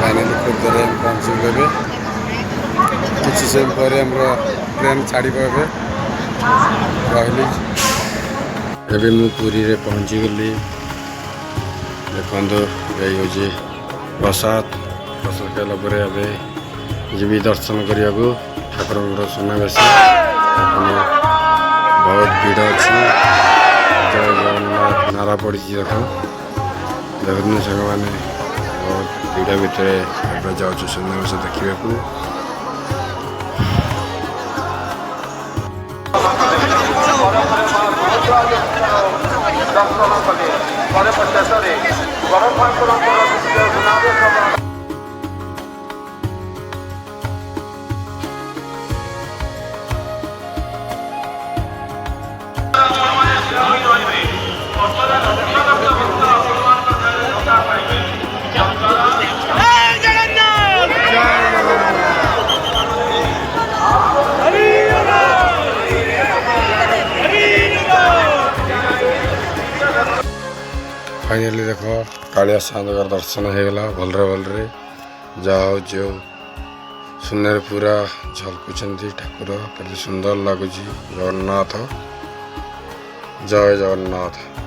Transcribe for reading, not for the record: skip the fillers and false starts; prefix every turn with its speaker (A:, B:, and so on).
A: Finally खुद देर पहुँचू कुछ समय पर ट्रेन छाड़ कहली एवं मु पुरी रे पहुँची गली देखो यही हूँ प्रसाद प्रसाद खाला जी दर्शन करने को ठाकुर सुनावेश बहुत भीड़ अच्छी जय जगन्नाथ नारा पड़ी देख देखते सांग मैंने बहुत भीड़ भितर जाऊँ सुनावेश देखा फाइनाली देख कालिया सागर दर्शन हो गला भलरे जाओ जो सुनर पूरा झलकुंट ठाकुर केते सुंदर लगुच जगन्नाथ जय जगन्नाथ।